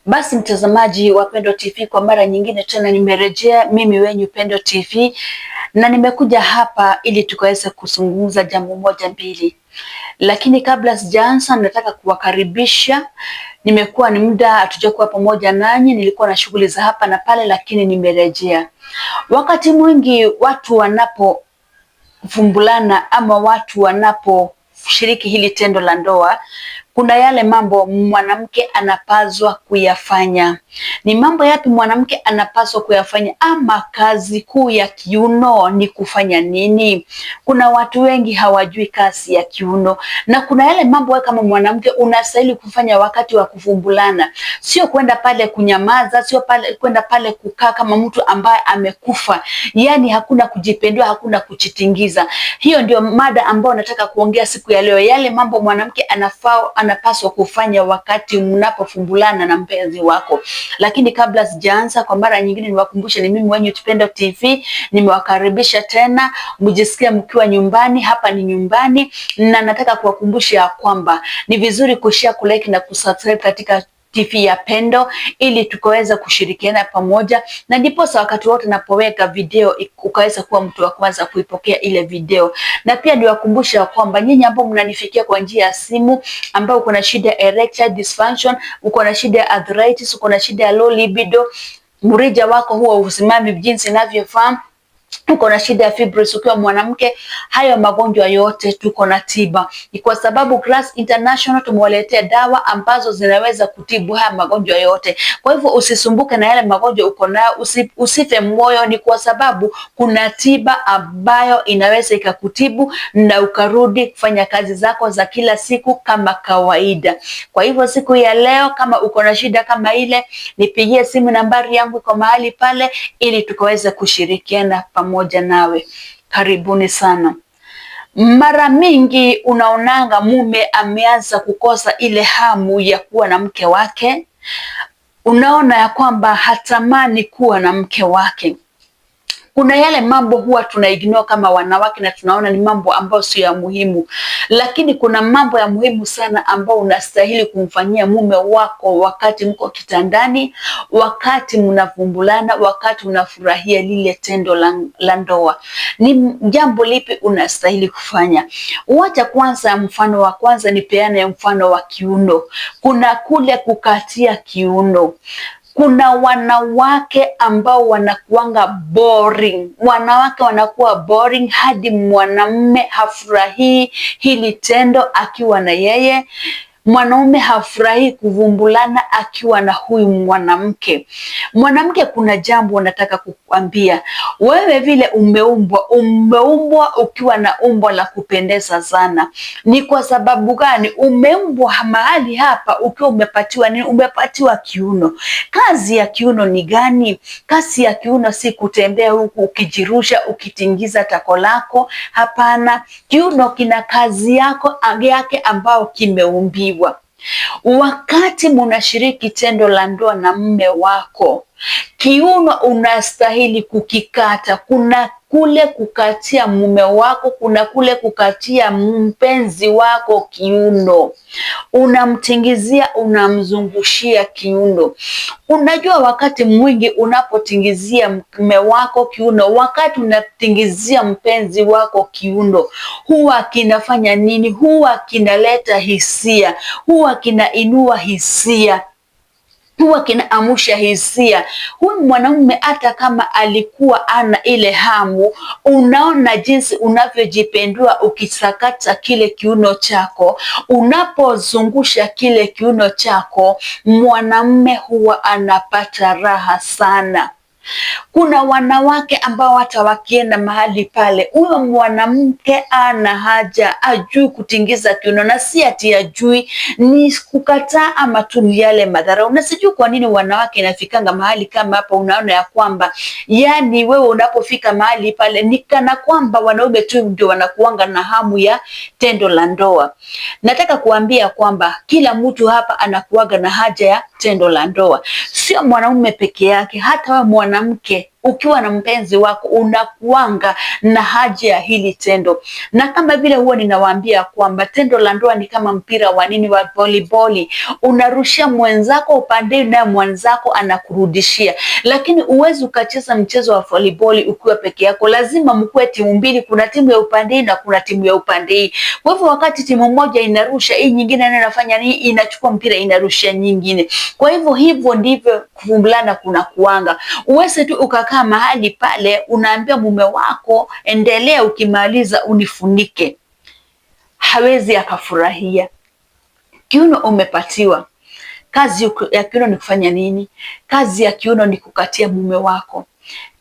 Basi mtazamaji wa Pendo TV, kwa mara nyingine tena nimerejea mimi wenyu Pendo TV, na nimekuja hapa ili tukaweze kuzungumza jambo moja mbili. Lakini kabla sijaanza, nataka kuwakaribisha. Nimekuwa ni muda hatujakuwa pamoja nanyi, nilikuwa na shughuli za hapa na pale, lakini nimerejea. Wakati mwingi watu wanapovumbulana ama watu wanaposhiriki hili tendo la ndoa, kuna yale mambo mwanamke anapaswa kuyafanya. Ni mambo yapi mwanamke anapaswa kuyafanya, ama kazi kuu ya kiuno ni kufanya nini? Kuna watu wengi hawajui kazi ya kiuno, na kuna yale mambo wewe kama mwanamke unastahili kufanya wakati wa kuvumbulana. Sio kwenda pale kunyamaza, sio kwenda pale kukaa kama mtu ambaye amekufa. Yani hakuna kujipendua, hakuna kuchitingiza. Hiyo ndio mada ambayo nataka kuongea siku ya leo. Yale mambo mwanamke anapaswa kufanya wakati mnapofumbulana na mpenzi wako. Lakini kabla sijaanza, kwa mara nyingine niwakumbushe, ni mimi wenyu Pendo TV, nimewakaribisha tena, mjisikie mkiwa nyumbani. Hapa ni nyumbani, na nataka kuwakumbusha kwamba ni vizuri kushare, kulike na kusubscribe katika TV ya Pendo ili tukaweza kushirikiana pamoja, na ndipo wakati wote napoweka video ukaweza kuwa mtu wa kwanza kuipokea ile video. Na pia niwakumbusha kwamba nyinyi ambao mnanifikia kwa njia ya simu, ambao uko na shida ya erectile dysfunction, uko na shida ya arthritis, uko na shida ya low libido, mrija wako huwa usimami jinsi inavyofaa, uko na shida ya fibroids ukiwa mwanamke, hayo magonjwa yote tuko na tiba. Ni kwa sababu Grace International tumewaletea dawa ambazo zinaweza kutibu haya magonjwa yote. Kwa hivyo usisumbuke na yale magonjwa uko nayo, usife moyo, ni kwa sababu kuna tiba ambayo inaweza ikakutibu na ukarudi kufanya kazi zako za kila siku kama kawaida. Kwa hivyo siku ya leo, kama uko na shida kama ile, nipigie simu, nambari yangu iko mahali pale, ili tukaweze kushirikiana pamoja nawe. Karibuni sana. Mara mingi unaonanga mume ameanza kukosa ile hamu ya kuwa na mke wake. Unaona ya kwamba hatamani kuwa na mke wake. Kuna yale mambo huwa tunaignore kama wanawake na tunaona ni mambo ambayo sio ya muhimu, lakini kuna mambo ya muhimu sana ambayo unastahili kumfanyia mume wako wakati mko kitandani, wakati mnavumbulana, wakati unafurahia lile tendo la ndoa. Ni jambo lipi unastahili kufanya? Wacha kwanza, mfano wa kwanza nipeane mfano wa kiuno. Kuna kule kukatia kiuno. Kuna wanawake ambao wanakuanga boring. Wanawake wanakuwa boring hadi mwanamume hafurahii hili tendo akiwa na yeye. Mwanaume hafurahi kuvumbulana akiwa na huyu mwanamke. Mwanamke, kuna jambo nataka kukuambia. Wewe vile umeumbwa ukiwa na umbo la kupendeza sana. Ni kwa sababu gani? Umeumbwa mahali hapa ukiwa umepatiwa nini? Umepatiwa kiuno. Kazi ya kiuno ni gani? Kazi ya kiuno si kutembea huku ukijirusha, ukitingiza tako lako. Hapana, kiuno kina kazi yake ambao kimeumbiwa. Wakati munashiriki tendo la ndoa na mume wako, kiuno unastahili kukikata. Kuna kule kukatia mume wako, kuna kule kukatia mpenzi wako kiuno. Unamtingizia, unamzungushia kiuno. Unajua wakati mwingi unapotingizia mume wako kiuno, wakati unatingizia mpenzi wako kiuno, huwa kinafanya nini? Huwa kinaleta hisia, huwa kinainua hisia, huwa kinaamusha hisia. Huyu mwanamume hata kama alikuwa ana ile hamu, unaona jinsi unavyojipendua ukisakata kile kiuno chako, unapozungusha kile kiuno chako, mwanamume huwa anapata raha sana. Kuna wanawake ambao hata wakienda mahali pale, huyo mwanamke ana haja, ajui kutingiza kiuno, na si ati ajui, ni kukataa ama tu ni yale madhara. Na sijui kwa nini wanawake inafikanga mahali kama hapa, unaona ya kwamba yani wewe unapofika mahali pale ni kana kwamba wanaume tu ndio wanakuanga na hamu ya tendo la ndoa. Nataka kuambia kwamba kila mtu hapa anakuaga na haja ya tendo la ndoa. Sio mwanaume peke yake, hata wewe mwanamke ukiwa na mpenzi wako unakuanga na haja ya hili tendo. Na kama vile huwa ninawaambia kwamba tendo la ndoa ni kama mpira wa volleyball, unarushia mwenzako upande na mwenzako anakurudishia. Lakini uwezi ukacheza mchezo wa volleyball ukiwa peke yako, lazima mkuwe timu mbili, kuna timu ya upande na kuna timu ya upande. Kwa hivyo wakati timu moja inarusha, hii nyingine inafanya nini? Inachukua mpira inarushia nyingine. Kwa hivyo ndivyo kuvumbuliana kuna kuanga. Uweze tu ukakaa mahali pale unaambia mume wako endelea, ukimaliza unifunike, hawezi akafurahia. Kiuno umepatiwa. Kazi ya kiuno ni kufanya nini? Kazi ya kiuno ni kukatia mume wako.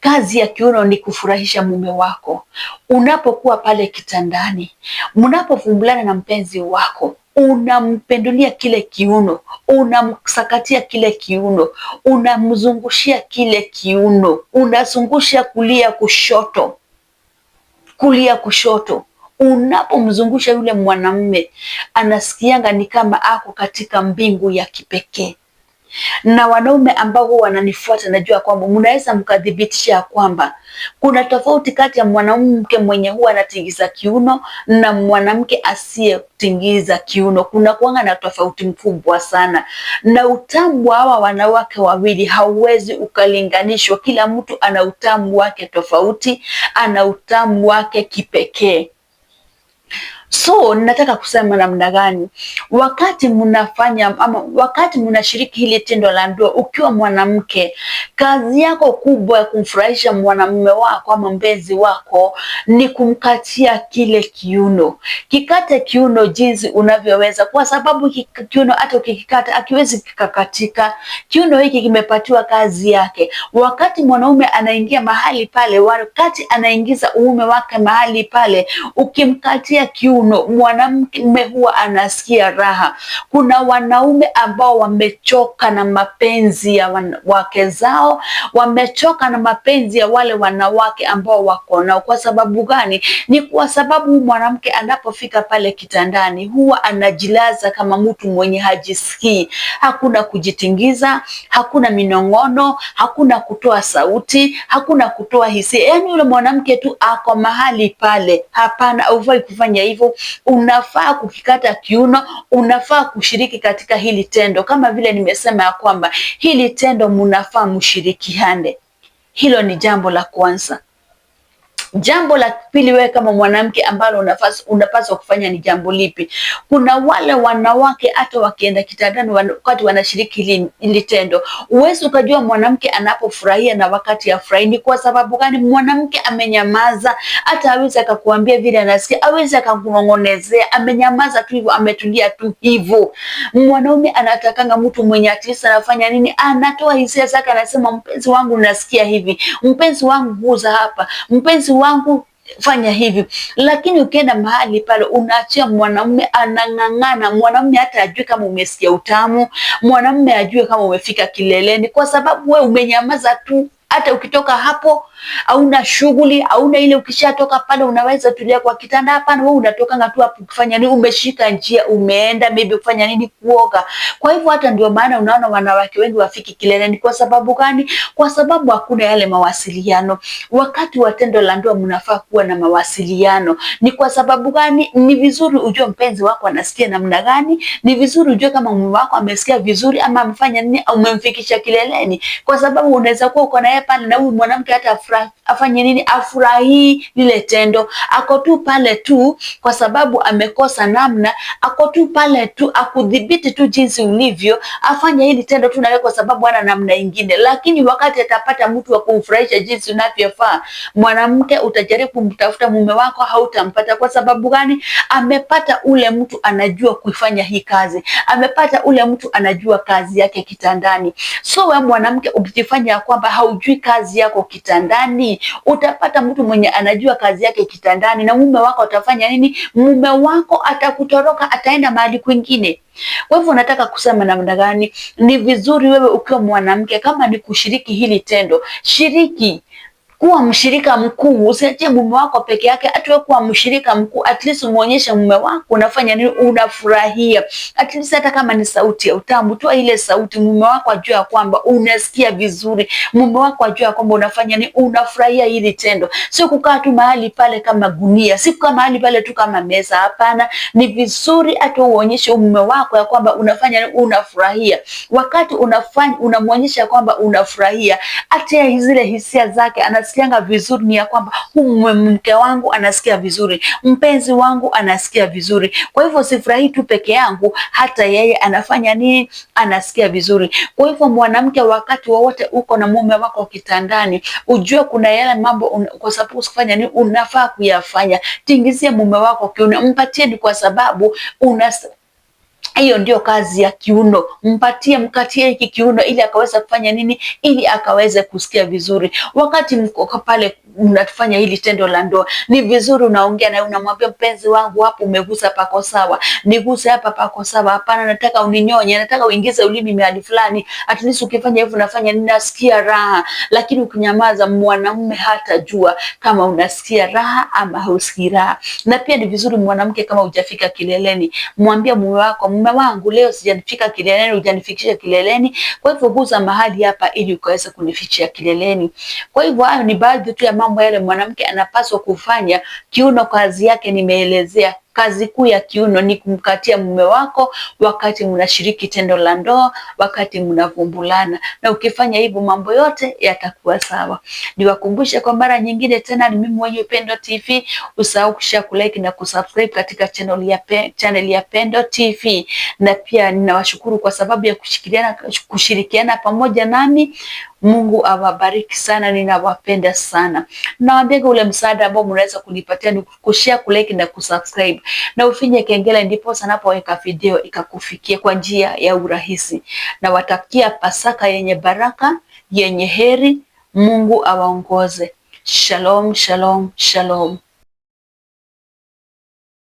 Kazi ya kiuno ni kufurahisha mume wako. Unapokuwa pale kitandani, mnapovumbulana na mpenzi wako, unampendulia kile kiuno, unamsakatia kile kiuno, unamzungushia kile kiuno, unazungusha kulia kushoto. Unapomzungusha yule mwanamume anasikianga ni kama ako katika mbingu ya kipekee. Na wanaume ambao huwa wananifuata, najua kwamba mnaweza mkadhibitisha kwamba kuna tofauti kati ya mwanamke mwenye huwa anatingiza kiuno na mwanamke asiyetingiza kiuno. Kuna kuanga na tofauti mkubwa sana, na utamu wa hawa wanawake wawili hauwezi ukalinganishwa. Kila mtu ana utamu wake tofauti, ana utamu wake kipekee. So nataka kusema namna gani wakati mnafanya ama wakati mnashiriki hili tendo la ndoa, ukiwa mwanamke, kazi yako kubwa ya kumfurahisha mwanamume wako ama mpenzi wako ni kumkatia kile kiuno. Kikate kiuno jinsi unavyoweza, kwa sababu kiuno hata ukikikata akiwezi kikakatika. Kiuno hiki kimepatiwa kazi yake. Wakati mwanaume anaingia mahali pale, wakati anaingiza uume wake mahali pale, ukimkatia kiuno, mwanamke huwa anasikia raha. Kuna wanaume ambao wamechoka na mapenzi ya wake zao, wamechoka na mapenzi ya wale wanawake ambao wako nao. Kwa sababu gani? Ni kwa sababu mwanamke anapofika pale kitandani huwa anajilaza kama mtu mwenye hajisikii. Hakuna kujitingiza, hakuna minong'ono, hakuna kutoa sauti, hakuna kutoa hisia. Yaani yule mwanamke tu ako mahali pale. Hapana, hufai kufanya hivyo. Unafaa kukikata kiuno, unafaa kushiriki katika hili tendo. Kama vile nimesema ya kwamba hili tendo mnafaa mshirikiane. Hilo ni jambo la kwanza. Jambo la pili, wewe kama mwanamke ambalo unapaswa kufanya ni jambo lipi? Kuna wale wanawake hata wakienda kitandani wakati wanashiriki hili tendo, uwezi ukajua mwanamke anapofurahia na wakati afurahi. Ni kwa sababu gani? Mwanamke amenyamaza, hata hawezi akakuambia vile anasikia, hawezi akakunong'onezea, amenyamaza tu hivyo, ametulia tu hivyo. Mwanaume anatakanga mtu mwenye atisa anafanya nini? Anatoa hisia zake, anasema mpenzi wangu nasikia hivi, mpenzi wangu guza hapa, mpenzi wangu fanya hivi. Lakini ukienda mahali pale unaachia mwanamume anang'ang'ana. Mwanamume hata ajue kama umesikia utamu, mwanamume ajue kama umefika kileleni, kwa sababu wewe umenyamaza tu. Hata ukitoka hapo hauna shughuli, hauna ile, ukishatoka pale unaweza tulia kwa kitanda. Hapana, wewe unatoka tu hapo kufanya nini? Umeshika njia, umeenda maybe kufanya nini? Kuoga. Kwa hivyo hata ndio maana unaona wanawake wengi wafiki kileleni. Kwa sababu gani? Kwa sababu hakuna yale mawasiliano. Wakati wa tendo la ndoa mnafaa kuwa na mawasiliano. Ni kwa sababu gani? Ni vizuri ujue mpenzi wako anasikia namna gani, ni vizuri ujue kama mume wako amesikia vizuri ama amefanya nini, au umemfikisha kileleni. Kwa sababu unaweza kuwa uko na yeye pale na huyu mwanamke hata afanye nini? Afurahi lile tendo. Ako tu pale tu kwa sababu amekosa namna, ako tu pale tu akudhibiti tu jinsi ulivyo, afanye hili tendo tu nawe kwa sababu hana namna ingine. Lakini wakati atapata mtu wa kumfurahisha jinsi unavyofaa, mwanamke utajaribu kumtafuta mume wako, hautampata. Kwa sababu gani? Amepata ule mtu anajua kuifanya hii kazi, amepata ule mtu anajua kazi yake kitandani. So wewe mwanamke ukijifanya kwamba haujui kazi yako kitandani, utapata mtu mwenye anajua kazi yake kitandani, na mume wako atafanya nini? Mume wako atakutoroka, ataenda mahali kwingine. Kwa hivyo nataka kusema namna gani? Ni vizuri wewe ukiwa mwanamke, kama ni kushiriki hili tendo, shiriki. kuwa mshirika mkuu. Usiachie mume wako peke yake, atoe kuwa mshirika mkuu. At least umuonyeshe mume wako unafanya nini, unafurahia. At least hata kama ni sauti ya utamu, toa ile sauti, mume wako ajue ya kwamba unasikia vizuri, mume wako ajue ya kwamba unafanya nini, unafurahia hili tendo. Sio kukaa tu mahali pale kama gunia, si kukaa mahali pale tu kama meza. Hapana, ni vizuri hata uonyeshe mume wako ya kwamba unafanya nini, unafurahia. Wakati unafanya, unamuonyesha kwamba unafurahia, hata zile hisia zake anasikianga vizuri, ni ya kwamba mke wangu anasikia vizuri, mpenzi wangu anasikia vizuri. Kwa hivyo sifurahi tu peke yangu, hata yeye anafanya nini, anasikia vizuri. Kwa hivyo mwanamke, wakati wowote uko na mume wako kitandani, ujue kuna yale mambo kwa sababu kufanya nini, unafaa kuyafanya. Tingizie mume wako kiuno, mpatie, ni kwa sababu hiyo ndio kazi ya kiuno. Mkatie hiki kiuno ili akaweza kufanya nini, ili akaweze kusikia vizuri. Wakati mko pale mnafanya hili tendo la ndoa, ni vizuri unaongea na unamwambia, mpenzi wangu, hapo umegusa pako sawa, niguse hapa pako sawa, hapana, nataka uninyonye, nataka uingize ulimi mahali fulani. At least ukifanya hivyo unafanya ninasikia raha. Lakini ukinyamaza, mwanamume hatajua kama unasikia raha ama hausikii raha. Na pia ni vizuri mwanamke, kama hujafika kileleni, mwambie mume wako, mume wangu, leo sijafika kileleni, hujanifikisha kileleni, kwa hivyo guza mahali hapa ili ukaweza kunifikisha kileleni. Kwa hivyo hayo ni baadhi tu ya mambo yale mwanamke anapaswa kufanya. Kiuno kazi yake nimeelezea. Kazi kuu ya kiuno ni kumkatia mume wako wakati mnashiriki tendo la ndoa, wakati mnavumbulana, na ukifanya hivyo mambo yote yatakuwa sawa. Niwakumbushe kwa mara nyingine tena, ni mimi mwenye Pendo TV. Usahau kulike na kusubscribe katika channel ya Pendo TV, na pia ninawashukuru kwa sababu ya kushirikiana pamoja nami. Mungu awabariki sana, ninawapenda sana. Nawaambia ule msaada ambao mnaweza kunipatia ni kushare, kulike na kusubscribe, na ufinye kengele, ndipo sanapoweka video ikakufikia kwa njia ya urahisi. Na watakia Pasaka yenye baraka, yenye heri. Mungu awaongoze. Shalom, shalom, shalom.